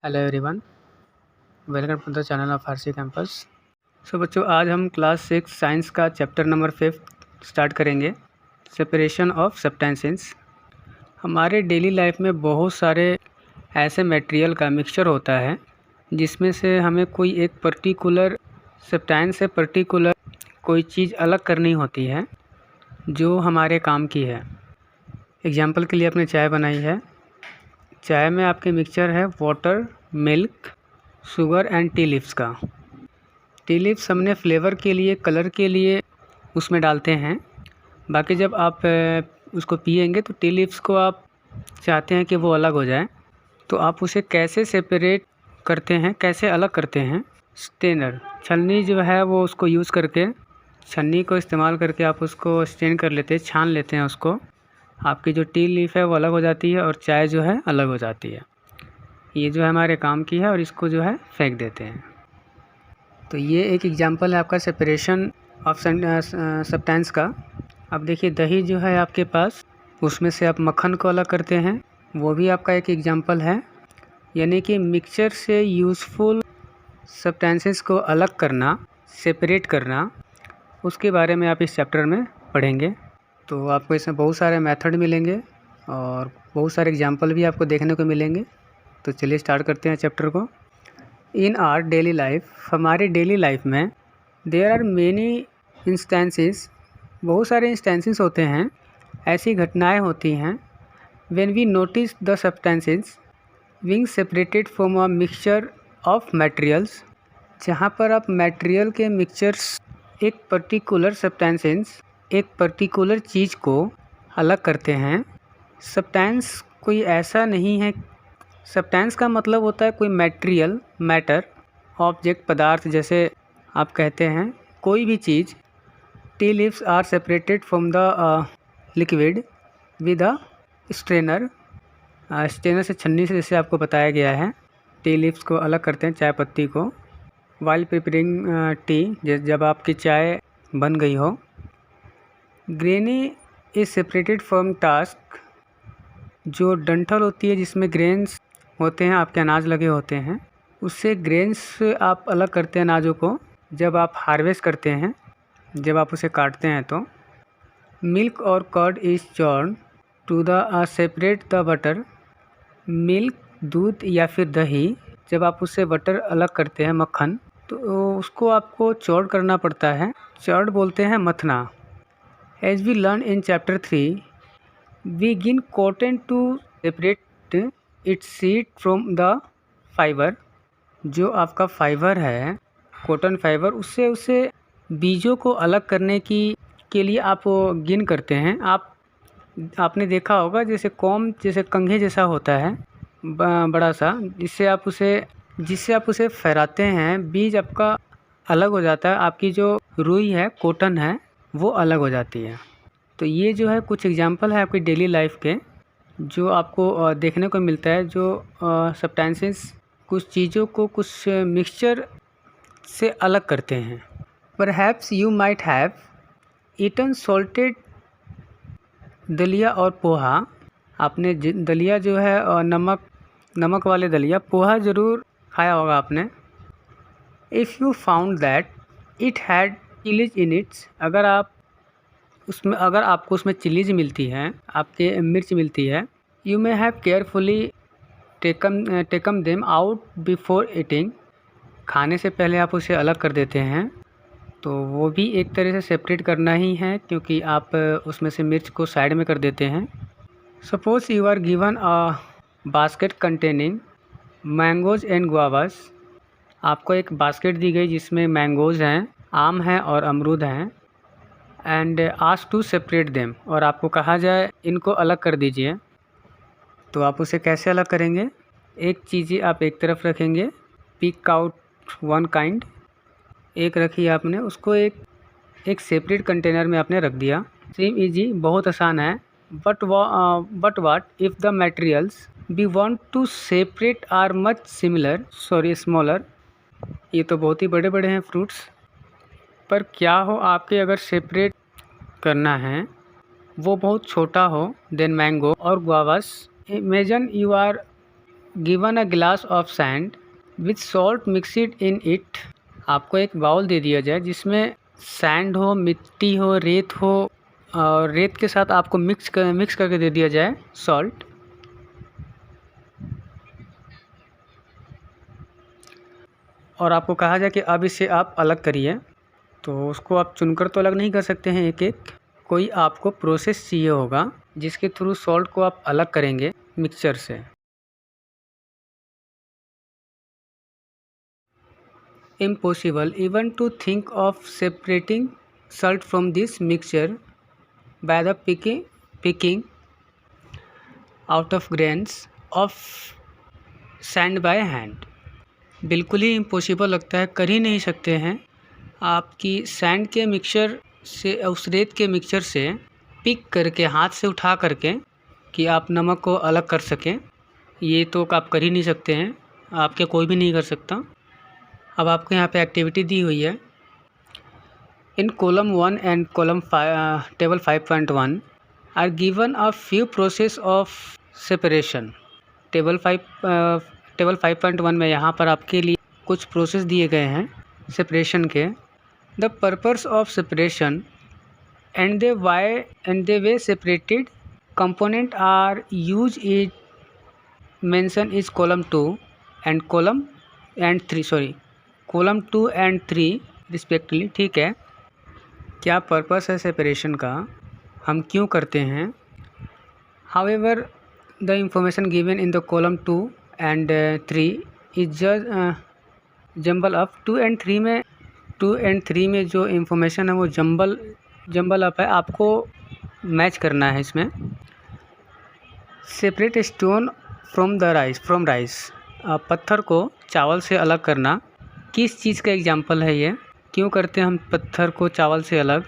Hello everyone, welcome to the channel of RC campus. So बच्चों, आज हम class 6 science का चैप्टर नंबर 5 स्टार्ट करेंगे, सेपरेशन ऑफ सब्सटेंसेस। हमारे डेली लाइफ में बहुत सारे ऐसे मटेरियल का मिक्सचर होता है जिसमें से हमें कोई एक पर्टिकुलर सब्सटेंस से पर्टिकुलर कोई चीज़ अलग करनी होती है जो हमारे काम की है। एग्जाम्पल के लिए आपने चाय बनाई है, चाय में आपके मिक्सचर है water, milk, sugar and tea leaves का। टी लीव्स हमने फ्लेवर के लिए, कलर के लिए उसमें डालते हैं। बाकी जब आप उसको पिएंगे तो टी लीव्स को आप चाहते हैं कि वो अलग हो जाए, तो आप उसे कैसे सेपरेट करते हैं, कैसे अलग करते हैं? स्टेनर, छलनी जो है वो उसको यूज़ करके, छन्नी को इस्तेमाल करके आप उसको स्टेन कर लेते हैं, छान लेते हैं उसको। आपकी जो टी लीफ है वो अलग हो जाती है और चाय जो है अलग हो जाती है। ये जो है हमारे काम की है और इसको जो है फेंक देते हैं। तो ये एक एग्जांपल है आपका सेपरेशन ऑफ सब्सटेंस का। अब देखिए, दही जो है आपके पास, उसमें से आप मक्खन को अलग करते हैं, वो भी आपका एक एग्जांपल है। यानी कि मिक्सचर से यूज़फुल सब्सटेंसेस को अलग करना, सेपरेट करना, उसके बारे में आप इस चैप्टर में पढ़ेंगे। तो आपको इसमें बहुत सारे मेथड मिलेंगे और बहुत सारे एग्जांपल भी आपको देखने को मिलेंगे। तो चलिए स्टार्ट करते हैं चैप्टर को। इन आवर डेली लाइफ, हमारे डेली लाइफ में देयर आर मेनी इंस्टेंसेस, बहुत सारे इंस्टेंसेस होते हैं, ऐसी घटनाएं होती हैं when we notice the substances being separated from a mixture of materials, जहाँ पर आप मटेरियल के मिक्सचर्स एक पर्टिकुलर सब्सटेंसेस, एक पर्टिकुलर चीज़ को अलग करते हैं। सब्सटेंस कोई ऐसा नहीं है, सब्सटेंस का मतलब होता है कोई मटेरियल, मैटर, ऑब्जेक्ट, पदार्थ, जैसे आप कहते हैं कोई भी चीज़। Tea leaves are separated from the liquid with a strainer. Strainer से, छन्नी से, जैसे आपको बताया गया है, टी लीव्स को अलग करते हैं, चाय पत्ती को। वाइल प्रिपेयरिंग टी, जब आपकी चाय बन गई हो। Granny is separated from task, जो डंठल होती है जिसमें ग्रेन्स होते हैं, आपके अनाज लगे होते हैं, उससे ग्रेन्स आप अलग करते हैं अनाजों को जब आप हार्वेस्ट करते हैं, जब आप उसे काटते हैं। तो मिल्क और curd is churn to the separate the butter. Milk, दूध या फिर दही, जब आप उससे बटर अलग करते हैं, मक्खन, तो उसको आपको चॉर्ड करना पड़ता है। चॉर्ड बोलते हैं मथना। As we learn in chapter 3, we begin cotton to separate its seed from the fiber। जो आपका फाइबर है, कॉटन फाइबर, उससे उसे बीजों को अलग करने के लिए आप गिन करते हैं। आपने देखा होगा जैसे कॉम, जैसे कंघे जैसा होता है बड़ा सा, जिससे आप उसे फैलाते हैं, बीज आपका अलग हो जाता है, आपकी जो रुई है, कॉटन है, वो अलग हो जाती है। तो ये जो है कुछ एग्जांपल है आपकी डेली लाइफ के, जो आपको देखने को मिलता है, जो सब्सटेंसेस कुछ चीज़ों को कुछ मिक्सचर से अलग करते हैं। Perhaps you might have eaten salted dalia और पोहा। आपने दलिया जो है और नमक वाले दलिया, पोहा ज़रूर खाया होगा आपने। If you found that it had chillies in its, अगर आपको उसमें चिलीज मिलती हैं, आपके मिर्च मिलती है, you may have carefully taken them out before eating, खाने से पहले आप उसे अलग कर देते हैं। तो वो भी एक तरह से सेपरेट करना ही है, क्योंकि आप उसमें से मिर्च को साइड में कर देते हैं। Suppose you are given a basket containing mangoes and guavas. आपको एक बास्केट दी गई जिसमें मैंगोज़ हैं, आम हैं और अमरूद हैं, and ask to separate them, और आपको कहा जाए इनको अलग कर दीजिए। तो आप उसे कैसे अलग करेंगे? एक चीज़ आप एक तरफ रखेंगे, पिक आउट वन काइंड, एक रखी आपने, उसको एक सेपरेट कंटेनर में आपने रख दिया। सेम इजी, बहुत आसान है। But what if the materials we want to separate are much smaller. ये तो बहुत ही बड़े बड़े हैं फ्रूट्स, पर क्या हो आपके अगर सेपरेट करना है वो बहुत छोटा हो देन मैंगो और guavas. Imagine you are given a glass of sand with salt mixed in it. आपको एक बाउल दे दिया जाए जिसमें सैंड हो, मिट्टी हो, रेत हो, और रेत के साथ आपको मिक्स करके दे दिया जाए सॉल्ट। और आपको कहा जाए कि अब इसे आप अलग करिए। तो उसको आप चुनकर तो अलग नहीं कर सकते हैं एक एक, कोई आपको प्रोसेस चाहिए होगा जिसके थ्रू सॉल्ट को आप अलग करेंगे मिक्सचर से। Impossible even to think of separating salt from this mixture by the picking out of grains of sand by hand। बिल्कुल ही इम्पॉसिबल लगता है, कर ही नहीं सकते हैं आपकी सैंड के मिक्सचर से, उस रेत के मिक्सचर से पिक करके, हाथ से उठा करके, कि आप नमक को अलग कर सकें। ये तो आप कर ही नहीं सकते हैं, आपके कोई भी नहीं कर सकता। अब आपको यहाँ पे एक्टिविटी दी हुई है। In column 1 and column table 5.1 are given a few process of separation. Table 5.1 में यहाँ पर आपके लिए कुछ प्रोसेस दिए गए हैं सेपरेशन के। The purpose of separation and the way separated component are use is mention is column 2 and column 2 and 3 respectively. ठीक है, क्या पर्पस है सेपरेशन का, हम क्यों करते हैं। However the information given in the column 2 and 3 is jumble up. 2 and 3 में जो इंफॉर्मेशन है वो जंबल अप है, आपको मैच करना है इसमें। Separate stone from rice. पत्थर को चावल से अलग करना किस चीज़ का एग्जाम्पल है ये, क्यों करते हैं हम पत्थर को चावल से अलग,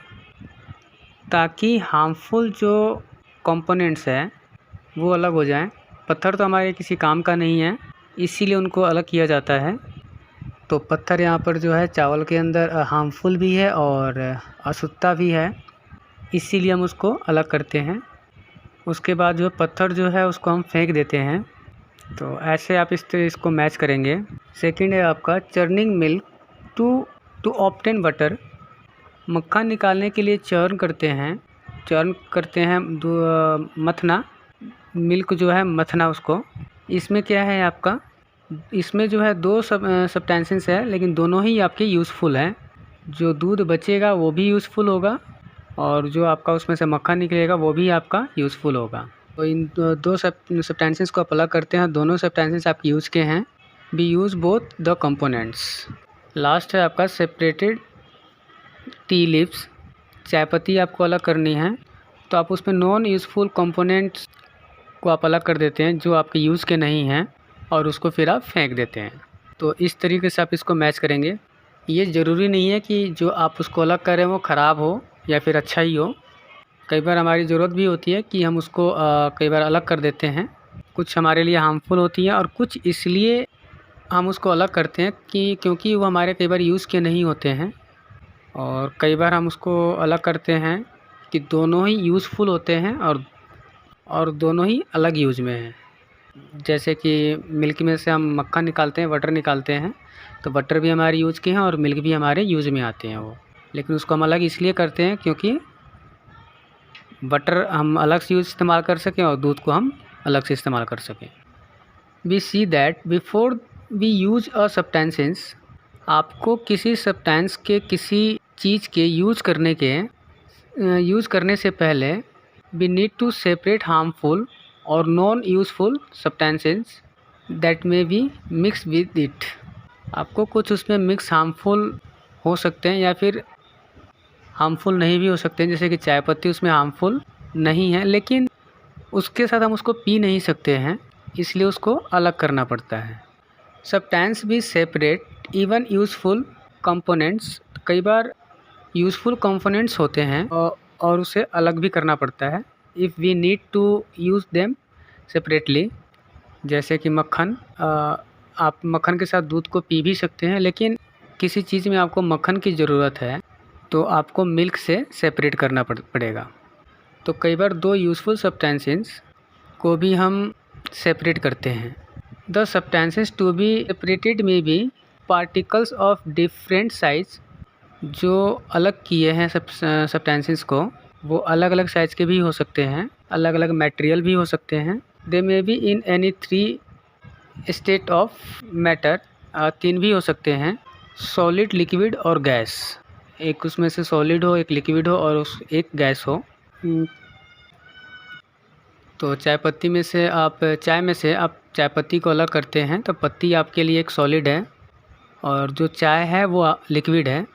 ताकि हार्मफुल जो कंपोनेंट्स हैं वो अलग हो जाएं। पत्थर तो हमारे किसी काम का नहीं है, इसीलिए उनको अलग किया जाता है। तो पत्थर यहाँ पर जो है चावल के अंदर हार्मफुल भी है और अशुद्धता भी है, इसीलिए हम उसको अलग करते हैं। उसके बाद जो पत्थर जो है उसको हम फेंक देते हैं। तो ऐसे आप इसको मैच करेंगे। सेकंड है आपका churning milk to obtain butter. मक्खन निकालने के लिए चर्न करते हैं मथना, मिल्क जो है मथना उसको। इसमें क्या है आपका, इसमें जो है 2 सब्सटेंसेस है, लेकिन दोनों ही आपके यूज़फुल हैं। जो दूध बचेगा वो भी यूज़फुल होगा और जो आपका उसमें से मक्खन निकलेगा वो भी आपका यूज़फुल होगा। तो इन 2 सब्सटेंसेस को आप अलग करते हैं, दोनों सब्सटेंसेस आपके यूज़ के हैं। Be use both the components. Last है आपका सेपरेटेड टी लीव्स। चाय पत्ती आपको अलग करनी है, तो आप उसमें नॉन यूज़फुल कंपोनेंट्स को आप अलग कर देते हैं जो आपके यूज़ के नहीं हैं, और उसको फिर आप फेंक देते हैं। तो इस तरीके से आप इसको मैच करेंगे। ये ज़रूरी नहीं है कि जो आप उसको अलग करें वो ख़राब हो या फिर अच्छा ही हो। कई बार हमारी ज़रूरत भी होती है कि हम उसको कई बार अलग कर देते हैं। कुछ हमारे लिए हार्मफुल होती हैं और कुछ इसलिए हम उसको अलग करते हैं क्योंकि वो हमारे कई बार यूज़ के नहीं होते हैं। और कई बार हम उसको अलग करते हैं कि दोनों ही यूज़फुल होते हैं और दोनों ही अलग यूज़ में हैं। जैसे कि मिल्क में से हम मक्खन निकालते हैं, बटर निकालते हैं, तो बटर भी हमारे यूज़ के हैं और मिल्क भी हमारे यूज़ में आते हैं वो। लेकिन उसको हम अलग इसलिए करते हैं क्योंकि बटर हम अलग से इस्तेमाल कर सकें और दूध को हम अलग से इस्तेमाल कर सकें। We see that before we use a substances. आपको किसी सब्सटेंस के, किसी चीज़ के यूज़ करने से पहले we need to separate harmful और non useful substances that may be mix with it. आपको कुछ उसमें मिक्स हार्मफुल हो सकते हैं या फिर हार्मफुल नहीं भी हो सकते हैं, जैसे कि चाय पत्ती उसमें हार्मफुल नहीं है, लेकिन उसके साथ हम उसको पी नहीं सकते हैं, इसलिए उसको अलग करना पड़ता है। सब्सटेंस भी सेपरेट इवन यूज़फुल कंपोनेंट्स। कई बार यूज़फुल कंपोनेंट्स होते हैं और उसे अलग भी करना पड़ता है। If we need to use them separately. जैसे कि मक्खन, आप मक्खन के साथ दूध को पी भी सकते हैं, लेकिन किसी चीज़ में आपको मक्खन की ज़रूरत है तो आपको मिल्क से सेपरेट करना पड़ेगा। तो कई बार 2 यूज़फुल सब्सटेंसेस को भी हम सेपरेट करते हैं। The substances to be separated may be particles of different size. जो अलग किए हैं सब्सटेंसेस को वो अलग अलग साइज़ के भी हो सकते हैं, अलग अलग मटेरियल भी हो सकते हैं। They may be in any 3 state of matter, 3 भी हो सकते हैं, सॉलिड, लिक्विड और गैस। एक उसमें से सॉलिड हो, एक लिक्विड हो और एक गैस हो। तो चाय में से आप चाय पत्ती को अलग करते हैं तो पत्ती आपके लिए एक सॉलिड है और जो चाय है वो लिक्विड है।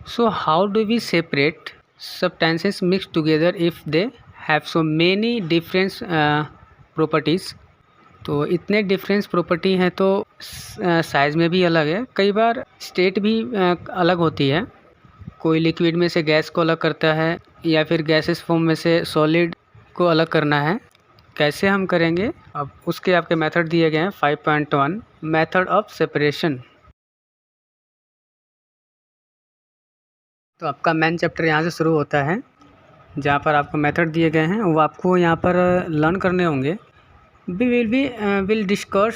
So how do we separate substances mixed together if they have so many different properties? तो इतने डिफरेंस प्रॉपर्टी हैं तो साइज़ में भी अलग है, कई बार स्टेट भी अलग होती है। कोई लिक्विड में से गैस को अलग करता है या फिर गैसेस फॉर्म में से सॉलिड को अलग करना है। कैसे हम करेंगे, अब उसके आपके मेथड दिए गए हैं। 5.1 मेथड ऑफ सेपरेशन। तो आपका मेन चैप्टर यहाँ से शुरू होता है, जहाँ पर आपको मेथड दिए गए हैं वो आपको यहाँ पर लर्न करने होंगे। Will discuss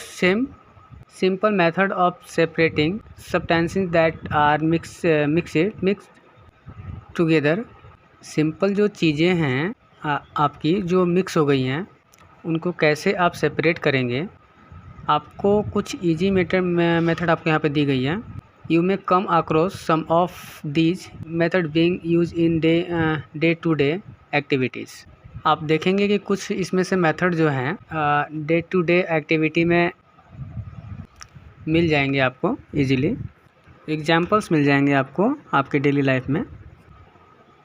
simple method of separating substances that are mixed together. Simple जो चीज़ें हैं आपकी जो मिक्स हो गई हैं उनको कैसे आप सेपरेट करेंगे। आपको कुछ इजी मेथड आपको यहाँ पे दी गई है। You may come across some of these method being used in day-to-day activities. आप देखेंगे कि कुछ इसमें से मेथड जो हैं डे टू डे एक्टिविटी में मिल जाएंगे आपको इजीली। एग्जाम्पल्स मिल जाएंगे आपको आपके डेली लाइफ में।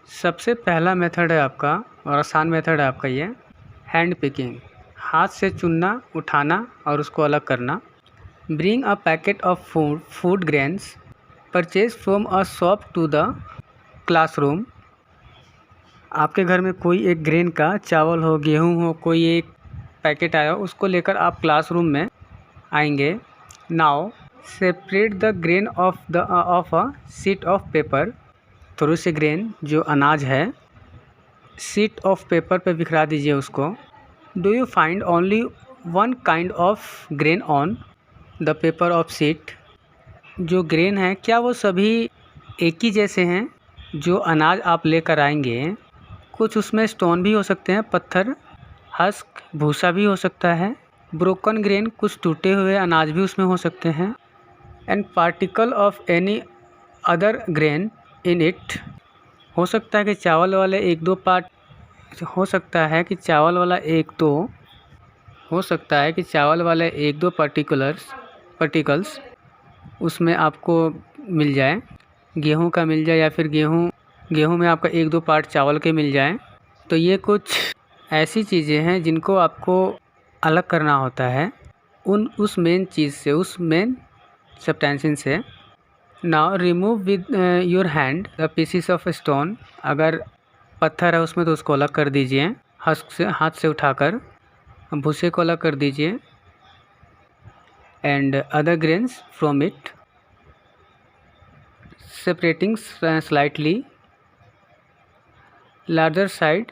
सबसे पहला मेथड है आपका और आसान मेथड है आपका ये हैंड पिकिंग। हाथ से चुनना, उठाना और उसको अलग करना। Bring a packet of food grains purchased from a shop to the classroom. आपके घर में कोई एक ग्रेन का, चावल हो, गेहूं हो, कोई एक पैकेट आया उसको लेकर आप क्लासरूम में आएंगे। Now separate the grain of a sheet of paper. थोड़ी सी ग्रेन जो अनाज है शीट ऑफ पेपर पे बिखरा दीजिए उसको। Do you find only one kind of grain on the paper of sheet? जो ग्रेन है क्या वो सभी एक ही जैसे हैं? जो अनाज आप लेकर आएंगे कुछ उसमें स्टोन भी हो सकते हैं, पत्थर, हस्क, भूसा भी हो सकता है। ब्रोकन ग्रेन, कुछ टूटे हुए अनाज भी उसमें हो सकते हैं। And particle of any other grain in it. हो सकता है कि चावल वाले एक दो पार्ट हो सकता है कि चावल वाला एक दो पार्टिकल्स उसमें आपको मिल जाए। गेहूं का मिल जाए या फिर गेहूं में आपका एक दो पार्ट चावल के मिल जाए। तो ये कुछ ऐसी चीज़ें हैं जिनको आपको अलग करना होता है उस मेन चीज़ से, उस मेन सब्सटेंस से। Now remove with your hand the pieces of stone. अगर पत्थर है उसमें तो उसको अलग कर दीजिए हस्क से, हाथ से उठाकर। भूसे को अलग कर दीजिए and other grains from it, separating slightly larger size.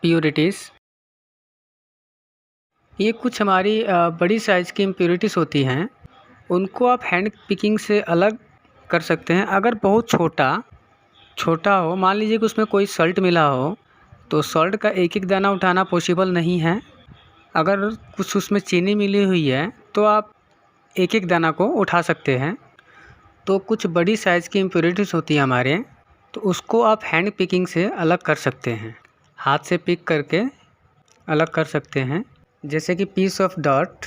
प्योरिटीज़, ये कुछ हमारी बड़ी साइज़ की इम्प्योरिटीज़ होती हैं, उनको आप हैंड पिकिंग से अलग कर सकते हैं। अगर बहुत छोटा हो, मान लीजिए कि उसमें कोई सॉल्ट मिला हो तो सॉल्ट का एक एक दाना उठाना पॉसिबल नहीं है। अगर कुछ उसमें चीनी मिली हुई है तो आप एक एक दाना को उठा सकते हैं। तो कुछ बड़ी साइज़ की इम्प्योरिटीज़ होती हैं हमारे, तो उसको आप हैंड पिकिंग से अलग कर सकते हैं, हाथ से पिक करके अलग कर सकते हैं। जैसे कि पीस ऑफ डॉट,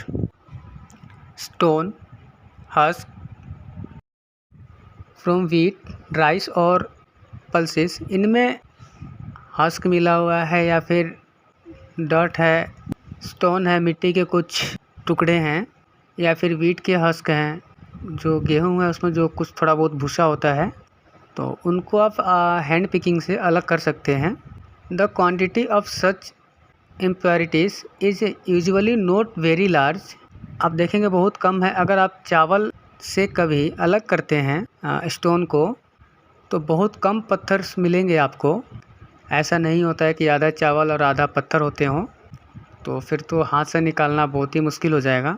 stone, husk from wheat, rice और पल्सेस। इनमें हस्क मिला हुआ है या फिर डॉट है, स्टोन है, मिट्टी के कुछ टुकड़े हैं या फिर व्हीट के हस्क हैं जो गेहूँ है उसमें जो कुछ थोड़ा बहुत भूसा होता है, तो उनको आप हैंड पिकिंग से अलग कर सकते हैं। The quantity of such impurities is usually not very large. आप देखेंगे बहुत कम है। अगर आप चावल से कभी अलग करते हैं स्टोन को, तो बहुत कम पत्थर मिलेंगे आपको। ऐसा नहीं होता है कि आधा चावल और आधा पत्थर होते हों, तो फिर तो हाथ से निकालना बहुत ही मुश्किल हो जाएगा।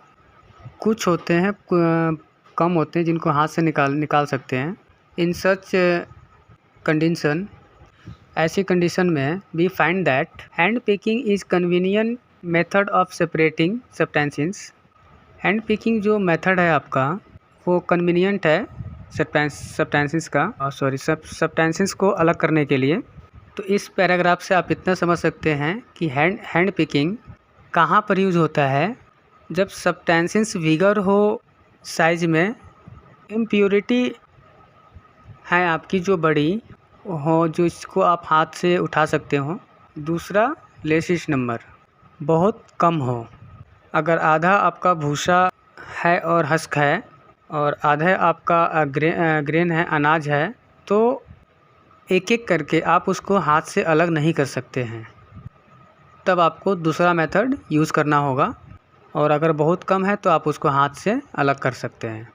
कुछ होते हैं कम होते हैं जिनको हाथ से निकाल सकते हैं। इन सच कंडीशन, ऐसी कंडीशन में we find that hand picking is convenient method of separating substances. Hand picking जो मेथड है आपका वो कन्वीनियंट है सब्सटेंसेस का सब्सटेंसेस को अलग करने के लिए। तो इस पैराग्राफ से आप इतना समझ सकते हैं कि हैंड पिकिंग कहाँ पर यूज़ होता है। जब सब्सटेंसेस विगर हो साइज में, इम्प्योरिटी है आपकी जो बड़ी हो, जो इसको आप हाथ से उठा सकते हो। दूसरा, लेसिस नंबर बहुत कम हो। अगर आधा आपका भूसा है और हस्क है और आधा आपका ग्रेन है, अनाज है, तो एक एक करके आप उसको हाथ से अलग नहीं कर सकते हैं। तब आपको दूसरा मेथड यूज़ करना होगा। और अगर बहुत कम है तो आप उसको हाथ से अलग कर सकते हैं।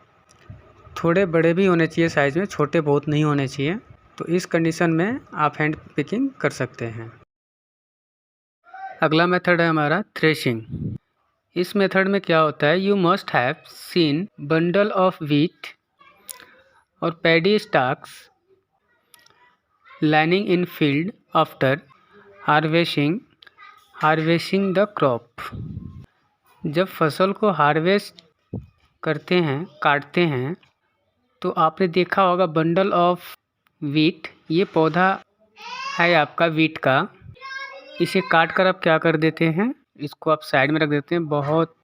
थोड़े बड़े भी होने चाहिए साइज़ में, छोटे बहुत नहीं होने चाहिए। तो इस कंडीशन में आप हैंड पिकिंग कर सकते हैं। अगला मेथड है हमारा थ्रेशिंग। इस मेथड में क्या होता है, you must have seen bundle of wheat और paddy stalks lining in field after harvesting the crop. जब फसल को हार्वेस्ट करते हैं, काटते हैं, तो आपने देखा होगा बंडल ऑफ व्हीट, ये पौधा है आपका व्हीट का। इसे काट कर आप क्या कर देते हैं, इसको आप साइड में रख देते हैं बहुत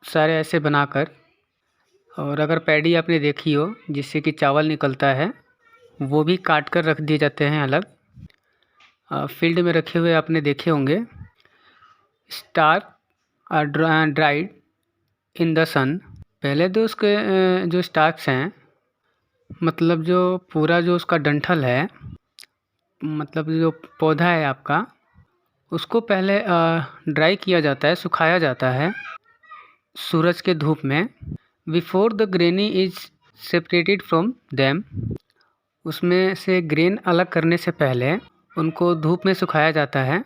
सारे ऐसे बनाकर। और अगर पैडी आपने देखी हो जिससे कि चावल निकलता है, वो भी काट कर रख दिए जाते हैं अलग। फील्ड में रखे हुए आपने देखे होंगे। स्टार्क ड्राइड इन द सन। पहले तो उसके जो स्टार्क्स हैं, मतलब जो पूरा जो उसका डंठल है, मतलब जो पौधा है आपका, उसको पहले ड्राई किया जाता है, सुखाया जाता है सूरज के धूप में। Before the granny is separated from them. उसमें से ग्रेन अलग करने से पहले उनको धूप में सुखाया जाता है।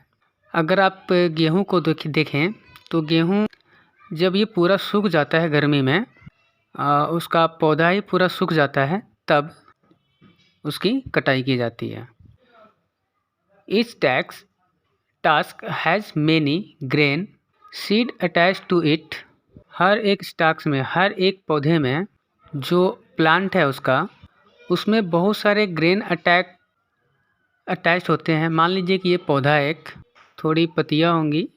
अगर आप गेहूं को देखें तो गेहूं जब ये पूरा सूख जाता है गर्मी में, उसका पौधा ही पूरा सूख जाता है, तब उसकी कटाई की जाती है। Each task has many grain seed attached to it। हर एक स्टाक्स में, हर एक पौधे में जो प्लांट है उसमें बहुत सारे ग्रेन अटैच होते हैं। मान लीजिए कि ये पौधा एक थोड़ी पत्तियाँ होंगी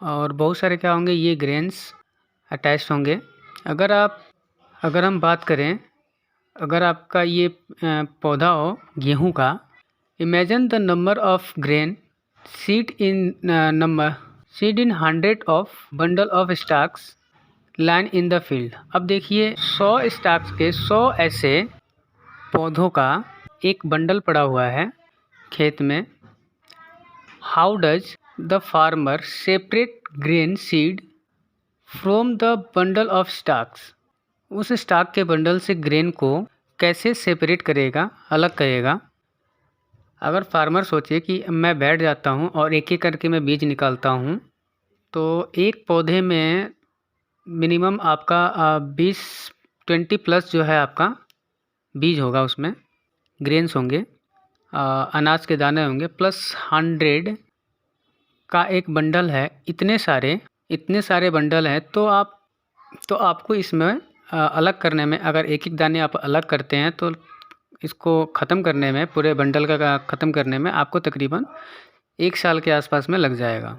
और बहुत सारे क्या होंगे, ये ग्रेन्स अटैच होंगे। अगर हम बात करें, अगर आपका ये पौधा हो गेहूं का, imagine the number of grain seed in 100 of bundle of stalks line in the field. अब देखिए 100 स्टाक्स के 100 ऐसे पौधों का एक बंडल पड़ा हुआ है खेत में। How does the farmer separate grain seed from the bundle of stalks. उस स्टाक के बंडल से ग्रेन को कैसे सेपरेट करेगा, अलग करेगा। अगर फार्मर सोचे कि मैं बैठ जाता हूँ और एक एक करके मैं बीज निकालता हूँ, तो एक पौधे में मिनिमम आपका 20 प्लस जो है आपका बीज होगा, उसमें ग्रेन्स होंगे, अनाज के दाने होंगे, प्लस 100 का एक बंडल है। इतने सारे बंडल हैं, तो आपको इसमें अलग करने में, अगर एक एक दाने आप अलग करते हैं तो इसको ख़त्म करने में, पूरे बंडल का ख़त्म करने में आपको तकरीबन 1 साल के आसपास में लग जाएगा।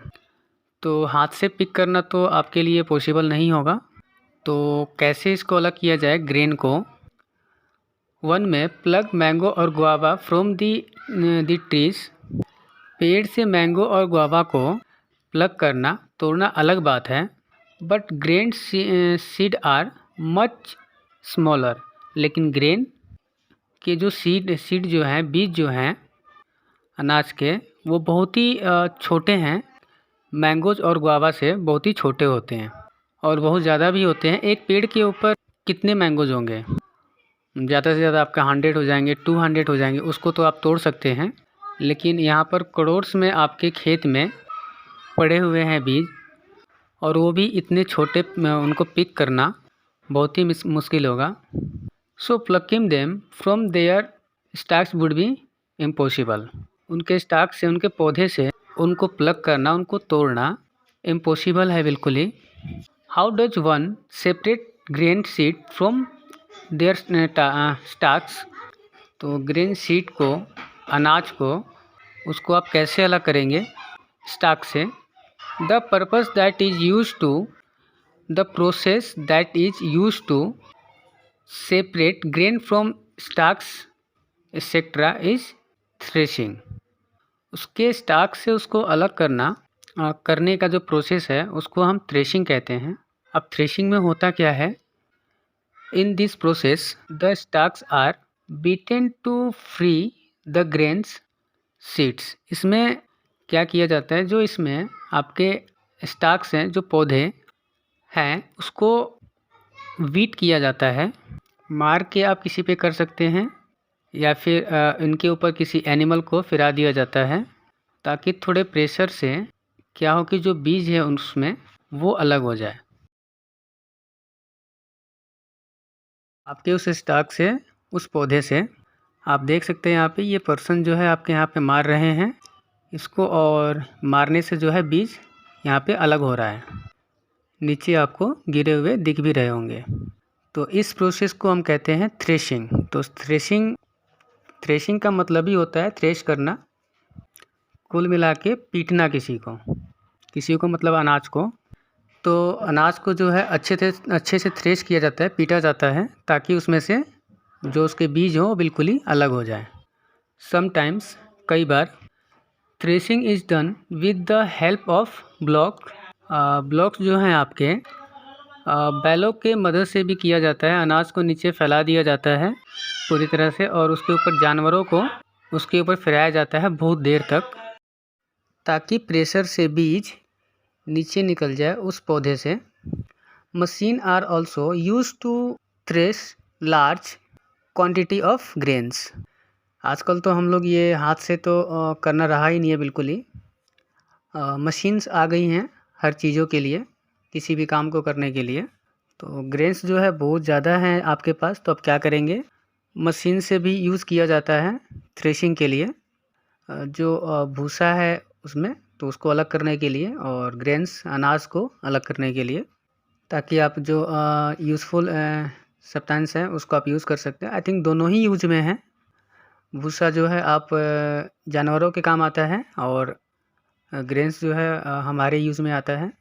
तो हाथ से पिक करना तो आपके लिए पॉसिबल नहीं होगा। तो कैसे इसको अलग किया जाए ग्रेन को, 1 में प्लग मैंगो और गुआवा फ्रॉम दी ट्रीज। पेड़ से मैंगो और गुआवा को प्लग करना, तोड़ना अलग बात है, but grain seed are much smaller, लेकिन ग्रेन के जो सीड जो हैं, बीज जो हैं अनाज के, वो बहुत ही छोटे हैं। मैंगोज और गुआवा से बहुत ही छोटे होते हैं और बहुत ज़्यादा भी होते हैं। एक पेड़ के ऊपर कितने मैंगोज होंगे? ज़्यादा से ज़्यादा आपका 100 हो जाएंगे, 200 हो जाएंगे, उसको तो आप तोड़ सकते हैं। लेकिन यहाँ पर करोड़ में आपके खेत में पड़े हुए हैं बीज, और वो भी इतने छोटे, उनको पिक करना बहुत ही मुश्किल होगा। So plucking them from their stacks would be impossible. उनके स्टैक से, उनके पौधे से उनको प्लग करना, उनको तोड़ना इम्पॉसिबल है बिल्कुल ही। How does one separate grain seed from their stacks? तो ग्रेन सीड को, अनाज को, उसको आप कैसे अलग करेंगे स्टैक से? The purpose that is use to, the process that is use to separate grain from stacks etcetera is threshing. उसके स्टैक से उसको अलग करने का जो प्रोसेस है उसको हम थ्रेशिंग कहते हैं। अब थ्रेशिंग में होता क्या है? In this process the stacks are beaten to free the grains seeds. इसमें क्या किया जाता है, जो इसमें आपके स्टैक्स हैं, जो पौधे हैं, उसको वीट किया जाता है। मार के आप किसी पे कर सकते हैं, या फिर इनके ऊपर किसी एनिमल को फिरा दिया जाता है, ताकि थोड़े प्रेशर से क्या हो कि जो बीज है उसमें वो अलग हो जाए। आपके उस स्टैक से, उस पौधे से आप देख सकते हैं यहाँ पे ये पर्सन जो है आपके यहाँ पे मार रहे हैं इसको, और मारने से जो है बीज यहाँ पे अलग हो रहा है। नीचे आपको गिरे हुए दिख भी रहे होंगे। तो इस प्रोसेस को हम कहते हैं थ्रेशिंग। तो थ्रेशिंग का मतलब ही होता है थ्रेश करना, कुल मिला के पीटना किसी को मतलब अनाज को। तो अनाज को जो है अच्छे से थ्रेश किया जाता है, पीटा जाता है, ताकि उसमें से जो उसके बीज हों वो बिल्कुल ही अलग हो जाए। समटाइम्स, कई बार, threshing is done with the help of bullocks जो हैं आपके बैलों के मदद से भी किया जाता है। अनाज को नीचे फैला दिया जाता है पूरी तरह से, और उसके ऊपर जानवरों को उसके ऊपर फिराया जाता है बहुत देर तक, ताकि प्रेशर से बीज नीचे निकल जाए उस पौधे से। Machine are also use to thresh large quantity of grains. आजकल तो हम लोग ये हाथ से तो करना रहा ही नहीं है बिल्कुल ही। मशीन्स आ गई हैं हर चीज़ों के लिए, किसी भी काम को करने के लिए। तो ग्रेन्स जो है बहुत ज़्यादा हैं आपके पास, तो अब क्या करेंगे? मशीन से भी यूज़ किया जाता है थ्रेशिंग के लिए। जो भूसा है उसमें, तो उसको अलग करने के लिए, और ग्रेन्स, अनाज को अलग करने के लिए, ताकि आप जो यूज़फुल सब्सटेंस है उसको आप यूज़ कर सकते हैं। आई थिंक दोनों ही यूज में है। भूसा जो है आप जानवरों के काम आता है, और ग्रेन्स जो है हमारे यूज़ में आता है।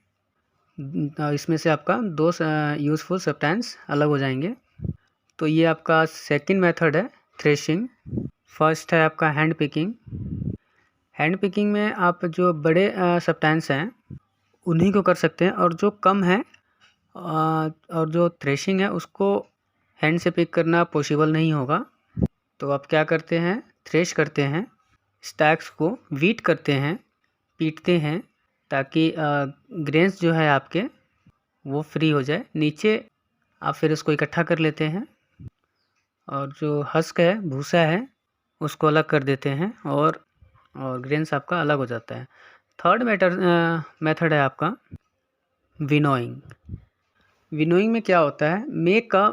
इसमें से आपका दो यूज़फुल सब्सटेंस अलग हो जाएंगे। तो ये आपका सेकंड मेथड है थ्रेशिंग। फर्स्ट है आपका हैंड पिकिंग। हैंड पिकिंग में आप जो बड़े सब्सटेंस हैं उन्हीं को कर सकते हैं, और जो कम है और जो थ्रेशिंग है उसको हैंड से पिक करना पॉसिबल नहीं होगा। तो आप क्या करते हैं? थ्रेश करते हैं, स्टैक्स को वीट करते हैं, पीटते हैं, ताकि ग्रेन्स जो है आपके वो फ्री हो जाए। नीचे आप फिर उसको इकट्ठा कर लेते हैं, और जो हस्क है, भूसा है, उसको अलग कर देते हैं, और ग्रेन्स आपका अलग हो जाता है। थर्ड मेथड है आपका विनोइंग। विनोइंग में क्या होता है? Make a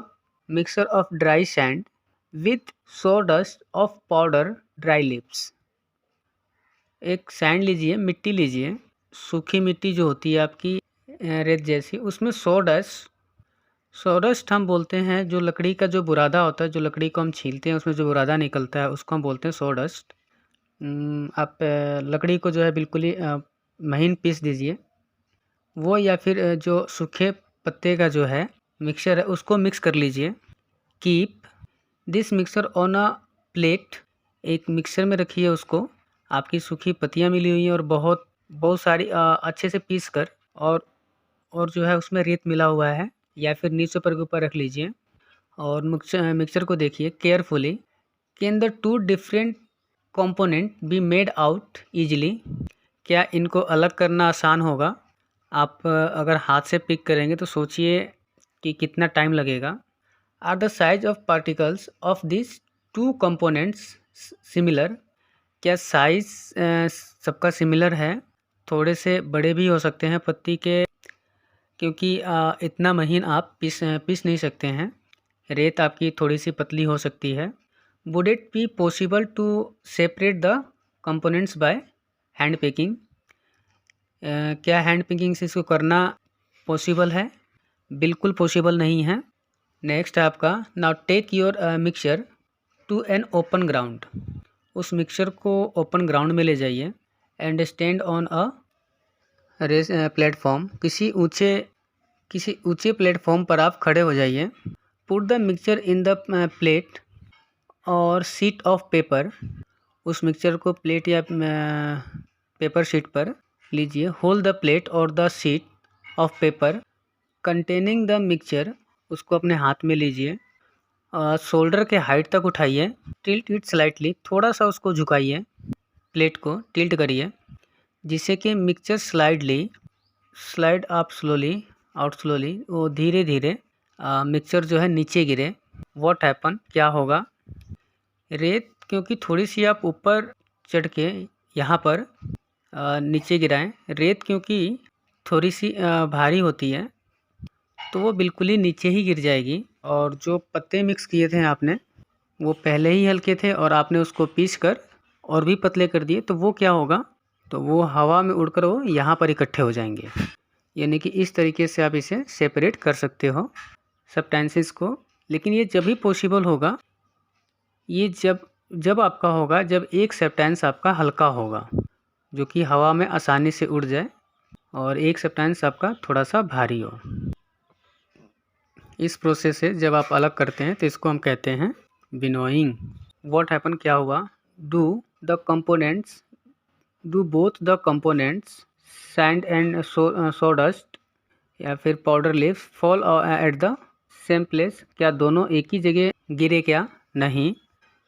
mixer of dry sand with sawdust of powder dry lips. एक सैंड लीजिए, मिट्टी लीजिए, सूखी मिट्टी जो होती है आपकी रेत जैसी, उसमें सॉडस्ट हम बोलते हैं। जो लकड़ी का जो बुरादा होता है, जो लकड़ी को हम छीलते हैं उसमें जो बुरादा निकलता है, उसको हम बोलते हैं सॉडस्ट। आप लकड़ी को जो है बिल्कुल ही महीन पीस दीजिए वो, या फिर जो सूखे पत्ते का जो है मिक्सचर है उसको मिक्स कर लीजिए। Keep this mixer on a plate. एक मिक्सर में रखिए उसको। आपकी सूखी पत्तियाँ मिली हुई हैं और बहुत सारी अच्छे से पीस कर, और जो है उसमें रेत मिला हुआ है, या फिर न्यूज़पेपर के ऊपर रख लीजिए। और मिक्सचर को देखिए carefully. Can the two different component be made out easily? क्या इनको अलग करना आसान होगा? आप अगर हाथ से पिक करेंगे तो सोचिए कि कितना टाइम लगेगा। Are the size of particles of this two components similar? क्या साइज सबका सिमिलर है? थोड़े से बड़े भी हो सकते हैं पत्ती के, क्योंकि इतना महीन आप पीस नहीं सकते हैं। रेत आपकी थोड़ी सी पतली हो सकती है। Would it be possible to separate the components by hand picking? क्या हैंड पिकिंग से इसको करना पॉसिबल है? बिल्कुल पॉसिबल नहीं है। नेक्स्ट है आपका, now take your mixture to an open ground. उस मिक्सचर को ओपन ग्राउंड में ले जाइए। And stand on a raised platform. किसी ऊंचे प्लेटफॉर्म पर आप खड़े हो जाइए। Put the mixture in the plate और शीट ऑफ पेपर। उस मिक्सचर को प्लेट या पेपर शीट पर लीजिए। होल्ड द प्लेट और the sheet of paper containing the mixture. उसको अपने हाथ में लीजिए। शोल्डर के हाइट तक उठाइए। Tilt it slightly. थोड़ा सा उसको झुकाइए, प्लेट को टिल्ट करिए, जिससे कि mixture slide up slowly out slowly. वो धीरे धीरे मिक्सचर जो है नीचे गिरे। What happen? क्या होगा? रेत क्योंकि थोड़ी सी आप ऊपर चढ़ के यहाँ पर नीचे गिराएं। रेत क्योंकि थोड़ी सी भारी होती है तो वो बिल्कुल ही नीचे ही गिर जाएगी। और जो पत्ते मिक्स किए थे आपने, वो पहले ही हल्के थे और आपने उसको पीस कर और भी पतले कर दिए, तो वो क्या होगा, तो वो हवा में उड़कर वो यहाँ पर इकट्ठे हो जाएंगे। यानी कि इस तरीके से आप इसे सेपरेट कर सकते हो सब्सटेंसेस को। लेकिन ये जब भी पॉसिबल होगा, ये जब आपका होगा जब एक सब्सटेंस आपका हल्का होगा, जो कि हवा में आसानी से उड़ जाए, और एक सब्सटेंस आपका थोड़ा सा भारी हो। इस प्रोसेस से जब आप अलग करते हैं तो इसको हम कहते हैं विनोइंग। What happen? क्या हुआ? Do both the components sand and sawdust या फिर powder leaves fall at the same place? क्या दोनों एक ही जगह गिरे? क्या नहीं।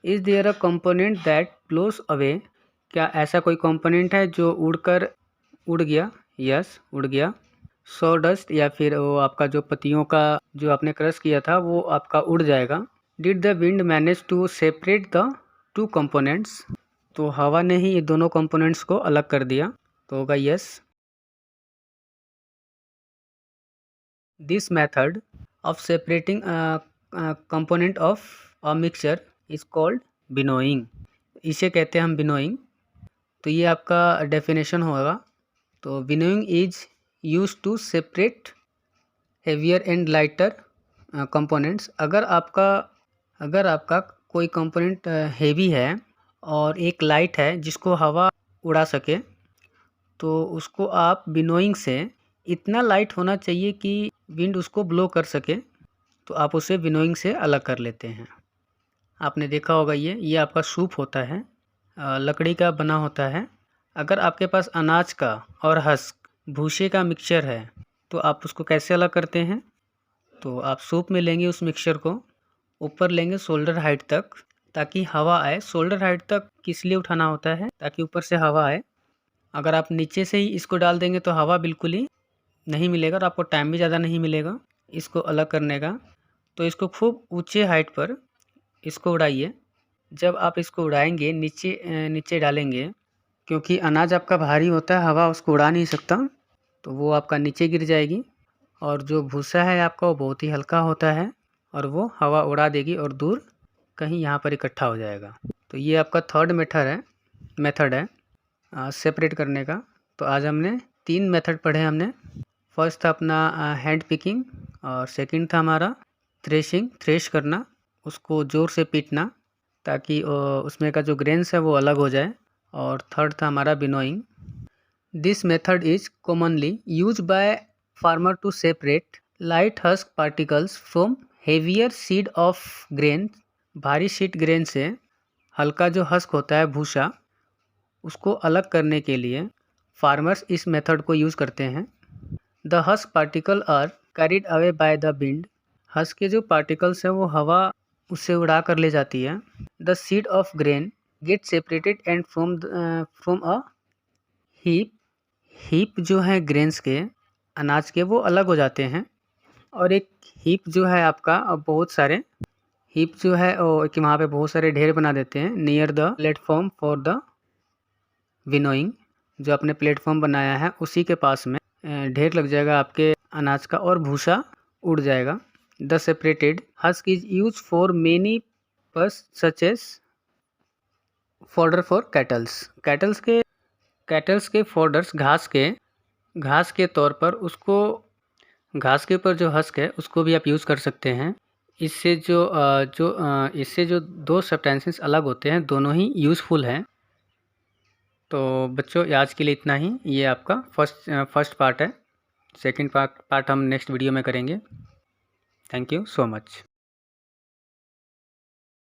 Is there a component that blows away? क्या ऐसा कोई कंपोनेंट है जो उड़ गया? यस, उड़ गया। सॉडस्ट या फिर वो आपका जो पत्तियों का जो आपने क्रश किया था वो आपका उड़ जाएगा। Did the wind manage to separate the two components? तो हवा ने ही ये दोनों कंपोनेंट्स को अलग कर दिया, तो होगा yes. This method of separating component of a mixture is called winnowing. इसे कहते हैं हम विनोइंग। तो ये आपका डेफिनेशन होगा। तो winnowing is use to separate heavier and lighter components. अगर आपका कोई कंपोनेंट हेवी है और एक लाइट है जिसको हवा उड़ा सके, तो उसको आप विनोइंग से, इतना लाइट होना चाहिए कि विंड उसको ब्लो कर सके, तो आप उसे विनोइंग से अलग कर लेते हैं। आपने देखा होगा ये आपका सूप होता है, लकड़ी का बना होता है। अगर आपके पास अनाज का और हस्क भूसे का मिक्सचर है तो आप उसको कैसे अलग करते हैं? तो आप सूप में लेंगे उस मिक्सचर को, ऊपर लेंगे शोल्डर हाइट तक ताकि हवा आए। शोल्डर हाइट तक किस लिए उठाना होता है? ताकि ऊपर से हवा आए। अगर आप नीचे से ही इसको डाल देंगे तो हवा बिल्कुल ही नहीं मिलेगा और आपको टाइम भी ज़्यादा नहीं मिलेगा इसको अलग करने का। तो इसको खूब ऊंचे हाइट पर इसको उड़ाइए। जब आप इसको उड़ाएंगे, नीचे डालेंगे, क्योंकि अनाज आपका भारी होता है, हवा उसको उड़ा नहीं सकता, तो वो आपका नीचे गिर जाएगी। और जो भूसा है आपका वो बहुत ही हल्का होता है और वो हवा उड़ा देगी और दूर कहीं यहाँ पर इकट्ठा हो जाएगा। तो ये आपका थर्ड मेथड है सेपरेट करने का। तो आज हमने 3 मेथड पढ़े हमने। फर्स्ट था अपना हैंड पिकिंग, और सेकंड था हमारा थ्रेश करना, उसको ज़ोर से पीटना ताकि उसमें का जो ग्रेन्स है वो अलग हो जाए, और थर्ड था हमारा winnowing. This method is commonly use by farmer to separate light husk particles from heavier seed of grain. भारी सीड ग्रेन से हल्का जो हस्क होता है भूसा, उसको अलग करने के लिए फार्मर्स इस मेथड को यूज़ करते हैं। The husk particle are carried away by the wind. Husk के जो पार्टिकल्स है वो हवा उससे उड़ा कर ले जाती है। The seed of grain get separated and from a heap. Heap जो है ग्रेन्स के, अनाज के, वो अलग हो जाते हैं। और एक हीप जो है आपका, अब बहुत सारे हीप जो है कि वहाँ पे बहुत सारे ढेर बना देते हैं near the platform for the winnowing. जो आपने प्लेटफॉर्म बनाया है उसी के पास में ढेर लग जाएगा आपके अनाज का और भूसा उड़ जाएगा। The separated husk is use for many purpose such as fodder for cattles के फॉडर्स, घास के तौर पर उसको, घास के ऊपर जो हस्क है उसको भी आप यूज़ कर सकते हैं। इससे जो दो सब्सटेंसेस अलग होते हैं, दोनों ही यूज़फुल हैं। तो बच्चों आज के लिए इतना ही। ये आपका फर्स्ट पार्ट है। सेकंड पार्ट हम नेक्स्ट वीडियो में करेंगे। Thank you so much.